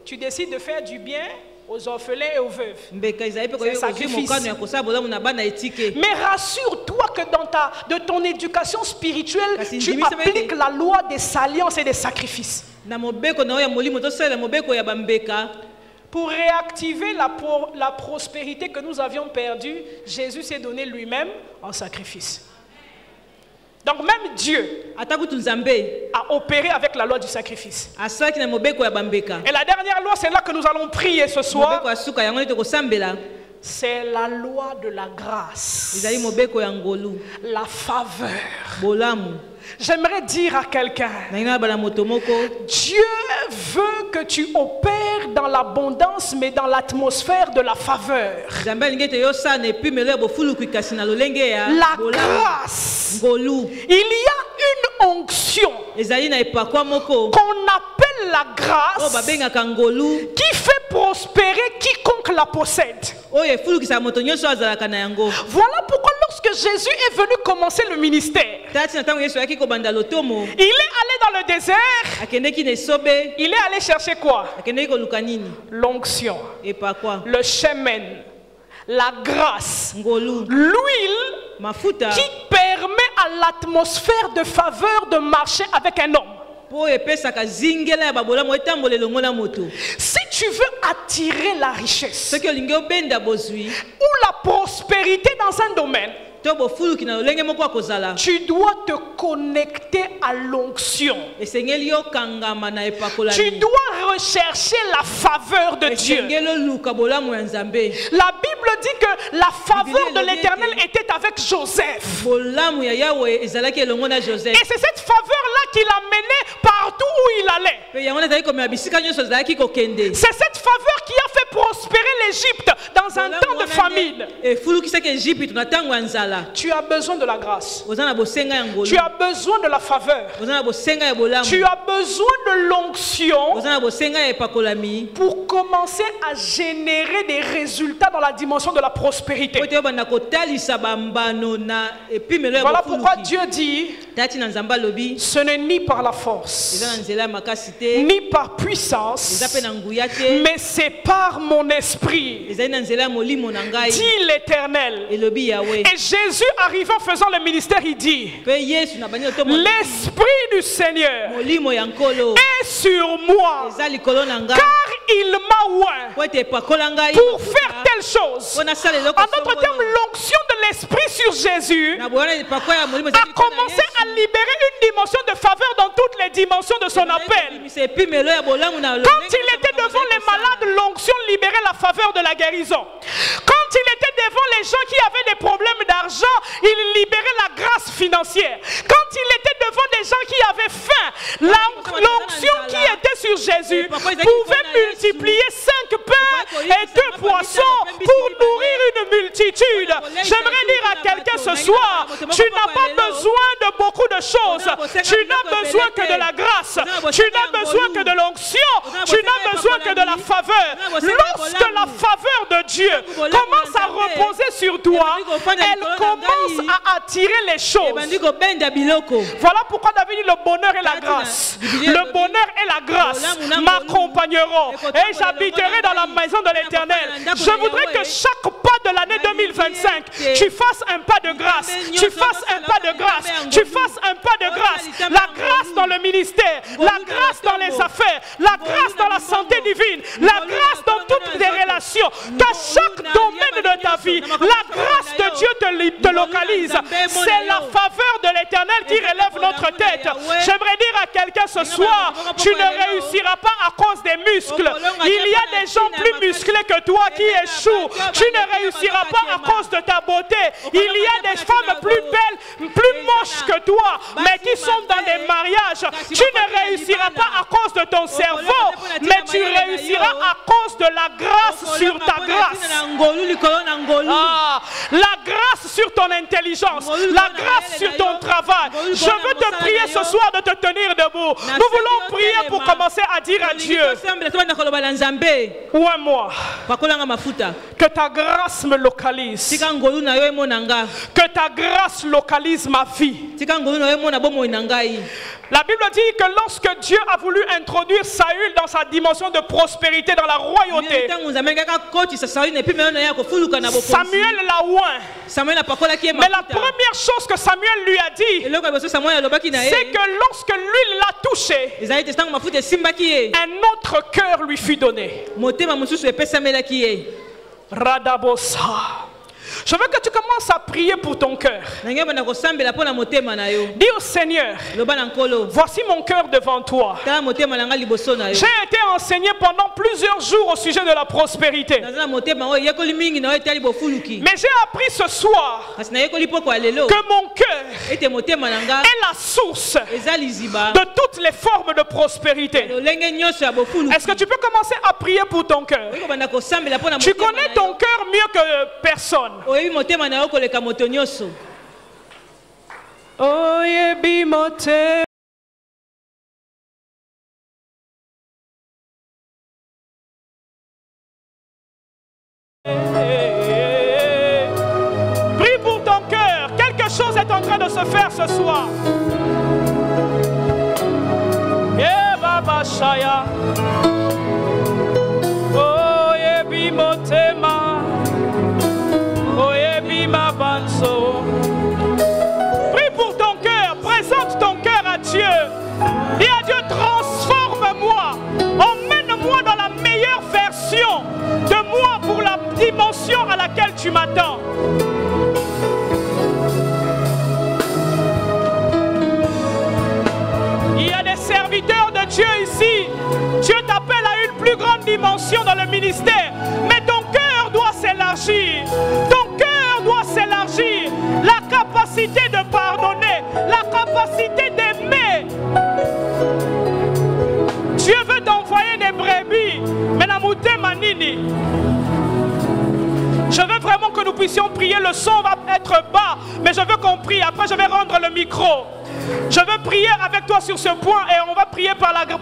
tu décides de faire du bien aux orphelins et aux veuves. C'est sacrifice. Mais rassure-toi que de ton éducation spirituelle, tu appliques la loi des alliances et des sacrifices. Pour réactiver la prospérité que nous avions perdue, Jésus s'est donné lui-même en sacrifice. Donc même Dieu a opéré avec la loi du sacrifice. Et la dernière loi, c'est là que nous allons prier ce soir. C'est la loi de la grâce, la faveur. J'aimerais dire à quelqu'un, Dieu veut que tu opères dans l'abondance, mais dans l'atmosphère de la faveur. La grâce. Il y a une onction qu'on appelle la grâce qui fait prospérer quiconque la possède. Voilà pourquoi lorsque Jésus est venu commencer le ministère, il est allé dans le désert. Il est allé chercher quoi? L'onction, le chemin, la grâce, l'huile qui permet à l'atmosphère de faveur de marcher avec un homme. Si tu veux attirer la richesse ou la prospérité dans un domaine, Tu dois te connecter à l'onction. Tu dois rechercher la faveur de Dieu. La Bible dit que la faveur de l'Éternel était avec Joseph. Et c'est cette faveur-là qui l'a mené partout où il allait. C'est cette faveur qui a fait prospérer l'Égypte dans un temps de famine. Tu as besoin de la grâce. Tu as besoin de la faveur. Tu as besoin de l'onction pour commencer à générer des résultats dans la dimension de la prospérité. Voilà pourquoi Dieu dit, ce n'est ni par la force, ni par puissance, mais c'est par mon esprit, dit l'Éternel. Et Jésus arrivant faisant le ministère, il dit, l'Esprit du Seigneur est sur moi, car il m'a oint pour faire telle chose. En d'autres termes, l'onction de l'Esprit sur Jésus a commencé à libérer une dimension de faveur dans toutes les dimensions de son appel. Quand il était devant les malades, l'onction libérait la faveur de la guérison. Quand il était devant les gens qui avaient des problèmes d'argent, il libérait la grâce financière. Quand il était devant des gens qui avaient faim, l'onction qui était sur Jésus pouvait multiplier 5 pains et 2 poissons pour nourrir une multitude. J'aimerais dire à quelqu'un ce soir, tu n'as pas besoin de beaucoup de choses. Tu n'as besoin que de la grâce. Tu n'as besoin que de l'onction. Tu n'as besoin que de la faveur. Lorsque la faveur de Dieu commence à reposer sur toi, elle commence à attirer les choses. Voilà pourquoi David dit le bonheur et la grâce. Le bonheur et la grâce m'accompagneront et j'habiterai dans la maison de l'Éternel. Je voudrais que chaque pas de l'année 2025, tu fasses un pas de grâce. Tu fasses un pas de grâce. Tu fasses un pas de grâce. La grâce dans le ministère, la grâce dans les affaires, la grâce dans la santé divine, la grâce dans toutes les relations. Qu'à chaque domaine de ta vie, la grâce de Dieu te localise. C'est la faveur de l'Éternel qui relève notre tête. J'aimerais dire à quelqu'un ce soir, tu ne réussiras pas à cause des muscles. Il y a des gens plus musclés que toi qui échouent. Tu ne réussiras pas à cause de ta beauté. Il y a des femmes plus belles, plus moches que toi, mais qui sont dans des mariages. Tu ne réussiras pas à cause de ton cerveau, mais tu réussiras à cause de la grâce sur ta grâce. La grâce sur ton intelligence, la grâce sur ton travail. Je veux te prier ce soir de te tenir debout. Nous voulons prier pour commencer à dire à Dieu, ou à moi, que ta grâce me localise, que ta grâce localise ma vie. La Bible dit que lorsque Dieu a voulu introduire Saül dans sa dimension de prospérité dans la royauté, Samuel l'a oint. Mais la première chose que Samuel lui a dit, c'est que lorsque l'huile l'a touché, un autre cœur lui fut donné. Radabosa. Je veux que tu commences à prier pour ton cœur. Dis au Seigneur, voici mon cœur devant toi. J'ai été enseigné pendant plusieurs jours au sujet de la prospérité. Mais j'ai appris ce soir que mon cœur est la source de toutes les formes de prospérité. Est-ce que tu peux commencer à prier pour ton cœur? Tu connais ton cœur mieux que personne. Prie pour ton cœur. Quelque chose est en train de se faire ce soir. Baba Shaya. Prie pour ton cœur, présente ton cœur à Dieu. Dis à Dieu, transforme-moi, emmène-moi dans la meilleure version de moi pour la dimension à laquelle tu m'attends. Dieu ici. Dieu t'appelle à une plus grande dimension dans le ministère. Mais ton cœur doit s'élargir. Ton cœur doit s'élargir. La capacité de pardonner, la capacité d'aimer. Dieu veut t'envoyer des brebis. Mais la moutée manini. Je veux vraiment que nous puissions prier. Le son va être bas, mais je veux qu'on prie. Après, je vais rendre le micro. Je veux prier avec toi sur ce point et on va prier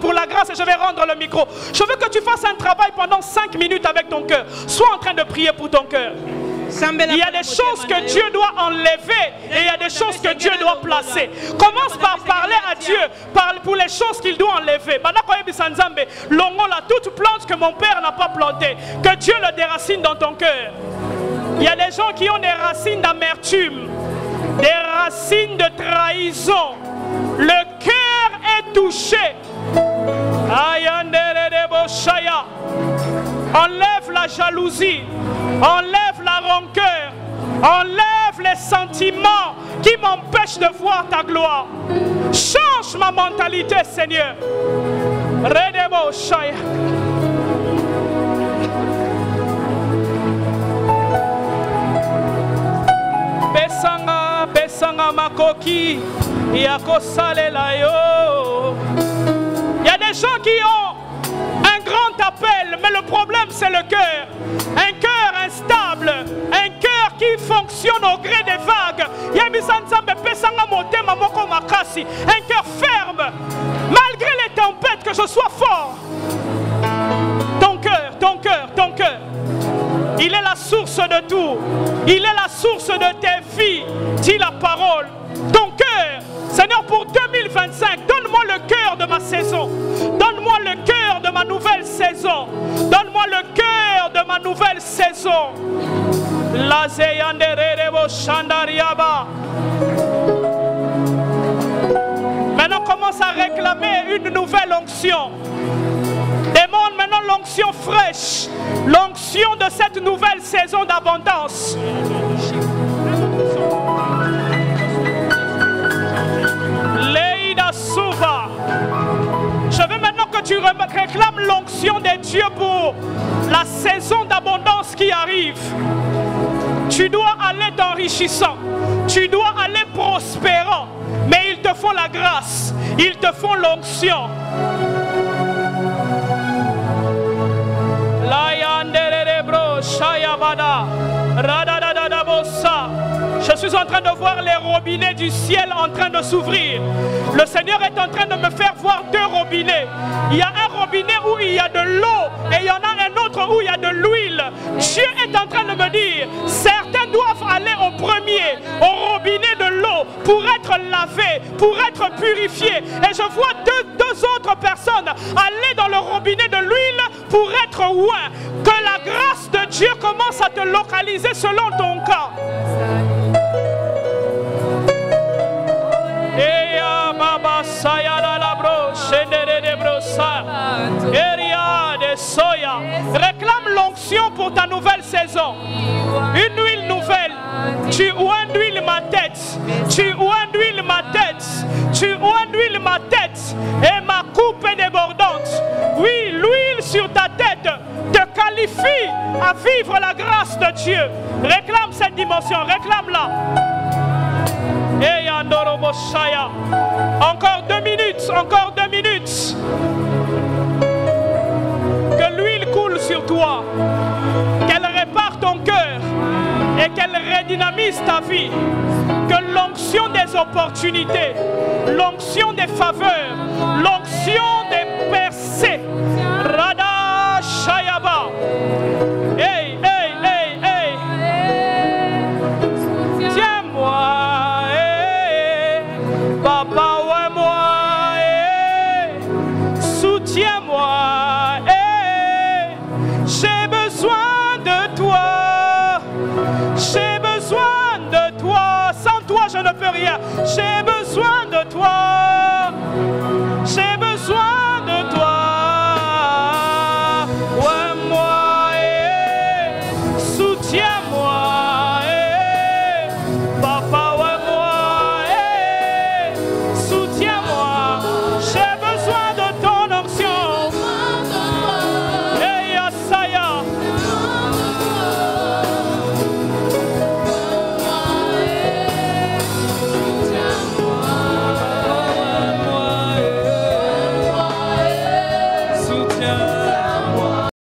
pour la grâce et je vais rendre le micro. Je veux que tu fasses un travail pendant 5 minutes avec ton cœur. Sois en train de prier pour ton cœur. Il y a des choses que Dieu doit enlever et il y a des choses que Dieu doit placer. Commence par parler à Dieu pour les choses qu'il doit enlever. Longola, toute plante que mon père n'a pas plantée, que Dieu le déracine dans ton cœur. Il y a des gens qui ont des racines d'amertume, des racines de trahison. Le cœur est touché. Enlève la jalousie, enlève la rancœur, enlève les sentiments qui m'empêchent de voir ta gloire. Change ma mentalité, Seigneur. Besanga, besanga makoki, yakosalela yo. Il y a des gens qui ont un grand appel, mais le problème c'est le cœur. Un cœur instable, un cœur qui fonctionne au gré des vagues. Un cœur ferme, malgré les tempêtes, que je sois fort. Ton cœur, ton cœur, ton cœur. Il est la source de tout. Il est la source de tes vies, dit la parole. Ton cœur, Seigneur, pour 2025, donne-moi le cœur de ma saison. Donne-moi le cœur de ma nouvelle saison. Donne-moi le cœur de ma nouvelle saison. Maintenant, commence à réclamer une nouvelle onction. Demande maintenant l'onction fraîche, l'onction de cette nouvelle saison d'abondance. Leïda Souva. Je veux maintenant que tu réclames l'onction des dieux pour la saison d'abondance qui arrive. Tu dois aller t'enrichissant, tu dois aller prospérant, mais il te faut la grâce, il te faut l'onction. Je suis en train de voir les robinets du ciel en train de s'ouvrir. Le Seigneur est en train de me faire voir 2 robinets. Il y a un robinet où il y a de l'eau et il y en a un autre où il y a de l'huile. Dieu est en train de me dire, certains doivent aller au premier, au robinet de l'eau, pour être lavés, pour être purifiés. Et je vois deux autres personnes aller dans le robinet de l'huile pour être oint. Que la grâce de Dieu commence à te localiser selon ton cas. Réclame l'onction pour ta nouvelle saison. Une huile nouvelle. Tu huiles ma tête. Tu huiles ma tête. Tu huiles ma tête. Et ma coupe est débordante. Oui, l'huile sur ta tête te qualifie à vivre la grâce de Dieu. Réclame cette dimension. Réclame-la. Encore 2 minutes, encore 2 minutes. Que l'huile coule sur toi, qu'elle répare ton cœur et qu'elle redynamise ta vie. Que l'onction des opportunités, l'onction des faveurs, l'onction des percées, Rada Shayaba. Hey, hey, hey, hey. Tiens-moi. Papa, ouais, moi, soutiens-moi, j'ai besoin de toi, j'ai besoin de toi, sans toi je ne peux rien, j'ai besoin de toi, j'ai besoin de toi, ouais, moi, soutiens-moi, papa. J'ai besoin de ton Alléluia.